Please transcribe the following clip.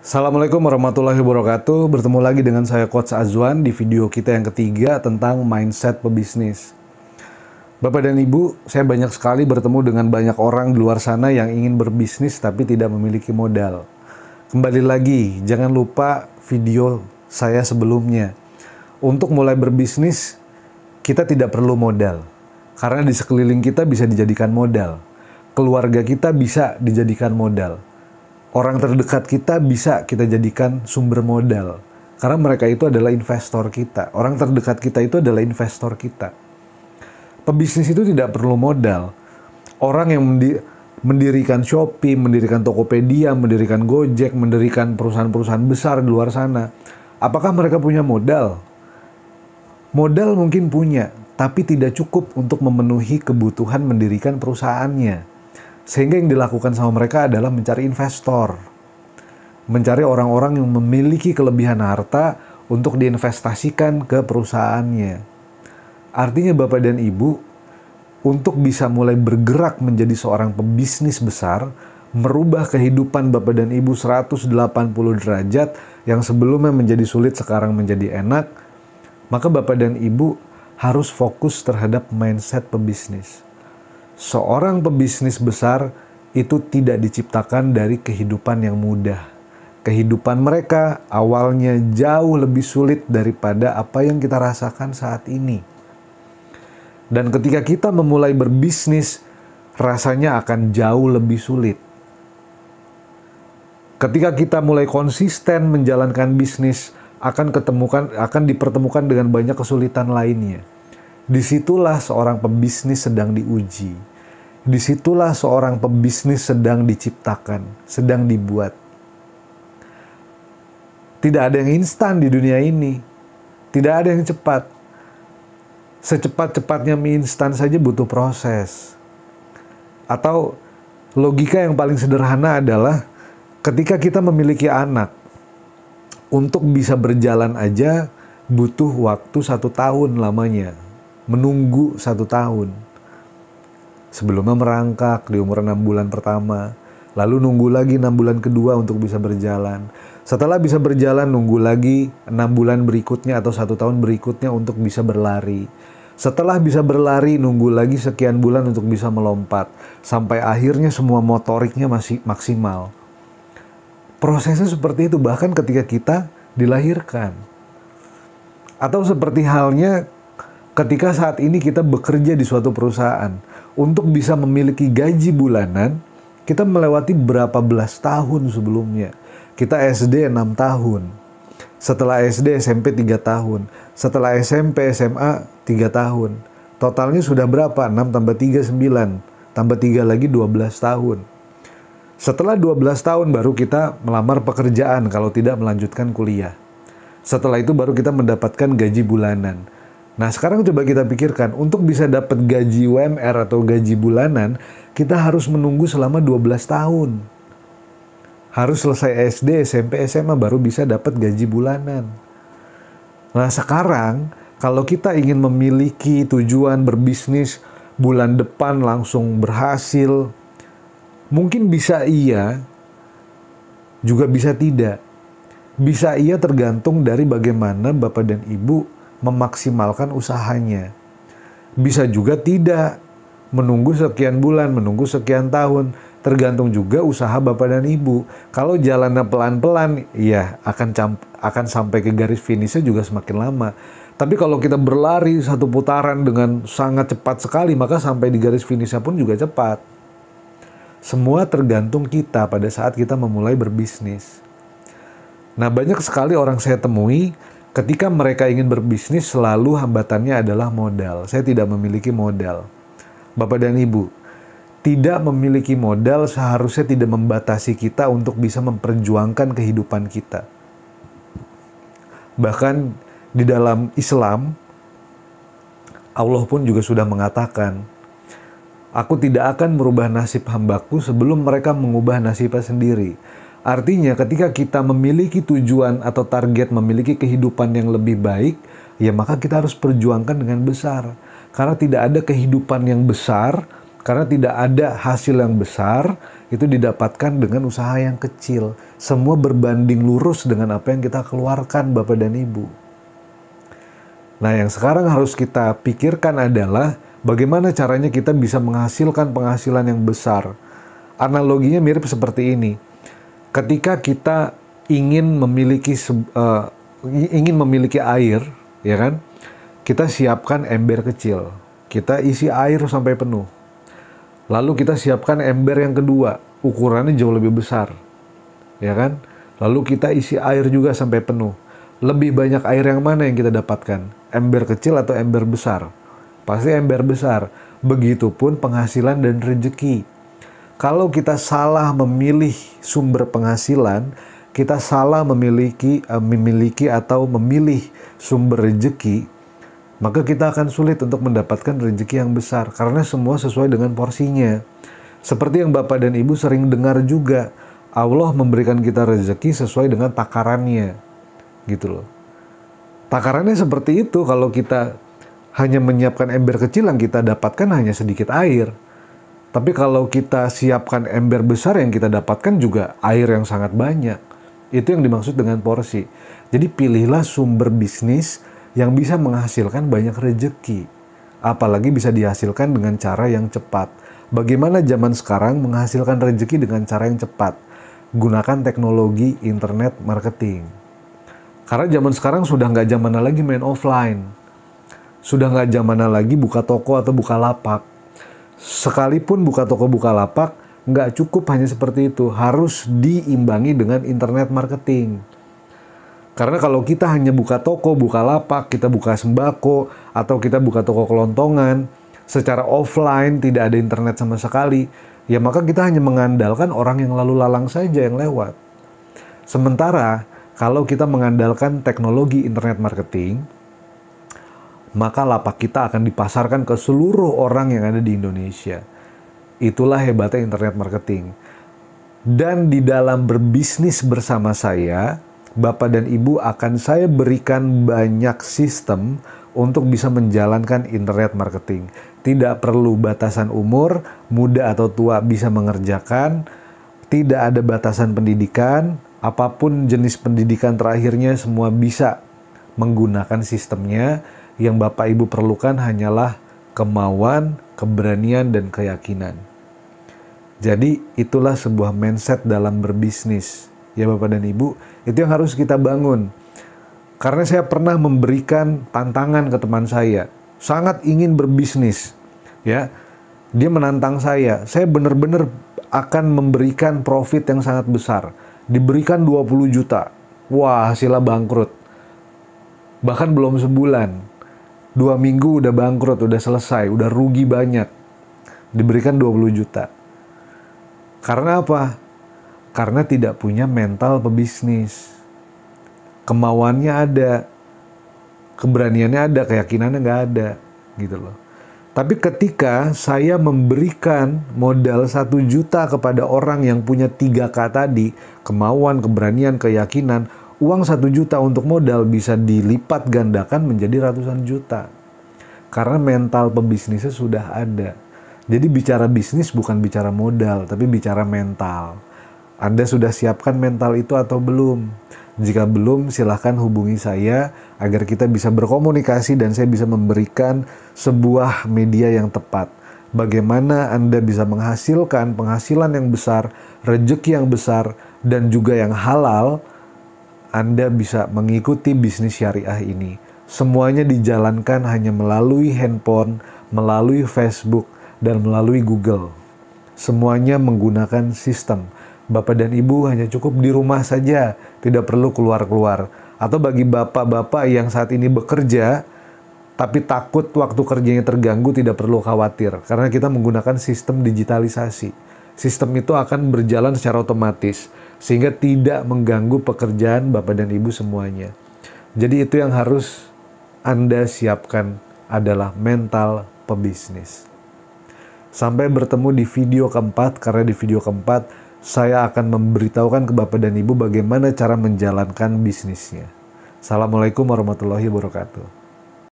Assalamualaikum warahmatullahi wabarakatuh. Bertemu lagi dengan saya Coach Azwan di video kita yang ketiga tentang mindset pebisnis. Bapak dan Ibu, saya banyak sekali bertemu dengan banyak orang di luar sana yang ingin berbisnis tapi tidak memiliki modal. Kembali lagi, jangan lupa video saya sebelumnya. Untuk mulai berbisnis, kita tidak perlu modal. Karena di sekeliling kita bisa dijadikan modal. Keluarga kita bisa dijadikan modal. Orang terdekat kita bisa kita jadikan sumber modal. Karena mereka itu adalah investor kita. Orang terdekat kita itu adalah investor kita. Pebisnis itu tidak perlu modal. Orang yang mendirikan Shopee, mendirikan Tokopedia, mendirikan Gojek, mendirikan perusahaan-perusahaan besar di luar sana. Apakah mereka punya modal? Modal mungkin punya, tapi tidak cukup untuk memenuhi kebutuhan mendirikan perusahaannya. Sehingga yang dilakukan sama mereka adalah mencari investor. Mencari orang-orang yang memiliki kelebihan harta untuk diinvestasikan ke perusahaannya. Artinya Bapak dan Ibu, untuk bisa mulai bergerak menjadi seorang pebisnis besar, merubah kehidupan Bapak dan Ibu 180 derajat yang sebelumnya menjadi sulit sekarang menjadi enak, maka Bapak dan Ibu harus fokus terhadap mindset pebisnis. Seorang pebisnis besar itu tidak diciptakan dari kehidupan yang mudah. Kehidupan mereka awalnya jauh lebih sulit daripada apa yang kita rasakan saat ini. Dan ketika kita memulai berbisnis, rasanya akan jauh lebih sulit. Ketika kita mulai konsisten menjalankan bisnis, akan dipertemukan dengan banyak kesulitan lainnya. Disitulah seorang pebisnis sedang diuji. Disitulah seorang pebisnis sedang diciptakan, sedang dibuat. Tidak ada yang instan di dunia ini. Tidak ada yang cepat. Secepat-cepatnya mie instan saja butuh proses. Atau logika yang paling sederhana adalah ketika kita memiliki anak, untuk bisa berjalan aja butuh waktu 1 tahun lamanya. Menunggu 1 tahun. Sebelumnya merangkak di umur 6 bulan pertama. Lalu nunggu lagi 6 bulan kedua untuk bisa berjalan. Setelah bisa berjalan, nunggu lagi 6 bulan berikutnya atau 1 tahun berikutnya untuk bisa berlari. Setelah bisa berlari, nunggu lagi sekian bulan untuk bisa melompat. Sampai akhirnya semua motoriknya masih maksimal. Prosesnya seperti itu bahkan ketika kita dilahirkan. Atau seperti halnya ketika saat ini kita bekerja di suatu perusahaan, untuk bisa memiliki gaji bulanan, kita melewati berapa belas tahun sebelumnya. Kita SD 6 tahun. Setelah SD, SMP 3 tahun. Setelah SMP, SMA 3 tahun. Totalnya sudah berapa? 6 tambah 3, 9. Tambah 3 lagi 12 tahun. Setelah 12 tahun baru kita melamar pekerjaan kalau tidak melanjutkan kuliah. Setelah itu baru kita mendapatkan gaji bulanan. Nah sekarang coba kita pikirkan, untuk bisa dapat gaji UMR atau gaji bulanan, kita harus menunggu selama 12 tahun. Harus selesai SD, SMP, SMA baru bisa dapat gaji bulanan. Nah sekarang, kalau kita ingin memiliki tujuan berbisnis bulan depan langsung berhasil, mungkin bisa iya, juga bisa tidak. Bisa iya tergantung dari bagaimana Bapak dan Ibu memaksimalkan usahanya. Bisa juga tidak, menunggu sekian bulan, menunggu sekian tahun, tergantung juga usaha Bapak dan Ibu. Kalau jalannya pelan-pelan, ya akan sampai ke garis finishnya juga semakin lama. Tapi kalau kita berlari satu putaran dengan sangat cepat sekali, maka sampai di garis finishnya pun juga cepat. Semua tergantung kita pada saat kita memulai berbisnis. Nah, banyak sekali orang saya temui ketika mereka ingin berbisnis, selalu hambatannya adalah modal. Saya tidak memiliki modal. Bapak dan Ibu, tidak memiliki modal seharusnya tidak membatasi kita untuk bisa memperjuangkan kehidupan kita. Bahkan di dalam Islam, Allah pun juga sudah mengatakan, "Aku tidak akan merubah nasib hambaku sebelum mereka mengubah nasibnya sendiri." Artinya ketika kita memiliki tujuan atau target memiliki kehidupan yang lebih baik, ya maka kita harus perjuangkan dengan besar. Karena tidak ada kehidupan yang besar, karena tidak ada hasil yang besar, itu didapatkan dengan usaha yang kecil. semua berbanding lurus dengan apa yang kita keluarkan Bapak dan Ibu. Nah, yang sekarang harus kita pikirkan adalah bagaimana caranya kita bisa menghasilkan penghasilan yang besar. Analoginya mirip seperti ini. Ketika kita ingin memiliki air, ya kan? Kita siapkan ember kecil. Kita isi air sampai penuh. Lalu kita siapkan ember yang kedua, ukurannya jauh lebih besar. Ya kan? Lalu kita isi air juga sampai penuh. Lebih banyak air yang mana yang kita dapatkan? Ember kecil atau ember besar? Pasti ember besar. Begitupun penghasilan dan rezeki. Kalau kita salah memilih sumber penghasilan, kita salah memilih sumber rezeki, maka kita akan sulit untuk mendapatkan rezeki yang besar. Karena semua sesuai dengan porsinya. Seperti yang Bapak dan Ibu sering dengar juga, Allah memberikan kita rezeki sesuai dengan takarannya. Gitu loh. Takarannya seperti itu. Kalau kita hanya menyiapkan ember kecil, yang kita dapatkan hanya sedikit air. Tapi kalau kita siapkan ember besar, yang kita dapatkan juga air yang sangat banyak. Itu yang dimaksud dengan porsi. Jadi pilihlah sumber bisnis yang bisa menghasilkan banyak rezeki. Apalagi bisa dihasilkan dengan cara yang cepat. Bagaimana zaman sekarang menghasilkan rezeki dengan cara yang cepat? Gunakan teknologi internet marketing. Karena zaman sekarang sudah nggak zamannya lagi main offline. Sudah nggak zamannya lagi buka toko atau buka lapak. Sekalipun buka toko buka lapak, nggak cukup hanya seperti itu. Harus diimbangi dengan internet marketing. Karena kalau kita hanya buka toko, buka lapak, kita buka sembako, atau kita buka toko kelontongan, secara offline tidak ada internet sama sekali, ya maka kita hanya mengandalkan orang yang lalu lalang saja yang lewat. Sementara, kalau kita mengandalkan teknologi internet marketing, maka lapak kita akan dipasarkan ke seluruh orang yang ada di Indonesia. Itulah hebatnya internet marketing. Dan di dalam berbisnis bersama saya, Bapak dan Ibu akan saya berikan banyak sistem untuk bisa menjalankan internet marketing. Tidak perlu batasan umur, muda atau tua bisa mengerjakan. Tidak ada batasan pendidikan, apapun jenis pendidikan terakhirnya semua bisa menggunakan sistemnya. Yang Bapak Ibu perlukan hanyalah kemauan, keberanian, dan keyakinan. Jadi itulah sebuah mindset dalam berbisnis. Ya Bapak dan Ibu, itu yang harus kita bangun. Karena saya pernah memberikan tantangan ke teman saya. Sangat ingin berbisnis. Ya, dia menantang saya benar-benar akan memberikan profit yang sangat besar. Diberikan 20 juta. Wah, hasilnya bangkrut. Bahkan belum sebulan. 2 minggu udah bangkrut, udah selesai, udah rugi banyak. Diberikan 20 juta. Karena apa? Karena tidak punya mental pebisnis. Kemauannya ada, keberaniannya ada, keyakinannya nggak ada, gitu loh. Tapi ketika saya memberikan modal 1 juta kepada orang yang punya 3K tadi, kemauan, keberanian, keyakinan, uang 1 juta untuk modal bisa dilipat gandakan menjadi ratusan juta. Karena mental pebisnisnya sudah ada. Jadi bicara bisnis bukan bicara modal, tapi bicara mental. Anda sudah siapkan mental itu atau belum? Jika belum, silahkan hubungi saya agar kita bisa berkomunikasi dan saya bisa memberikan sebuah media yang tepat. Bagaimana Anda bisa menghasilkan penghasilan yang besar, rezeki yang besar, dan juga yang halal, Anda bisa mengikuti bisnis syariah ini. Semuanya dijalankan hanya melalui handphone, melalui Facebook, dan melalui Google. Semuanya menggunakan sistem. Bapak dan Ibu hanya cukup di rumah saja, tidak perlu keluar-keluar. Atau bagi bapak-bapak yang saat ini bekerja, tapi takut waktu kerjanya terganggu, tidak perlu khawatir. Karena kita menggunakan sistem digitalisasi. Sistem itu akan berjalan secara otomatis, sehingga tidak mengganggu pekerjaan Bapak dan Ibu semuanya. Jadi itu yang harus Anda siapkan adalah mental pebisnis. Sampai bertemu di video keempat, karena di video keempat saya akan memberitahukan ke Bapak dan Ibu bagaimana cara menjalankan bisnisnya. Assalamualaikum warahmatullahi wabarakatuh.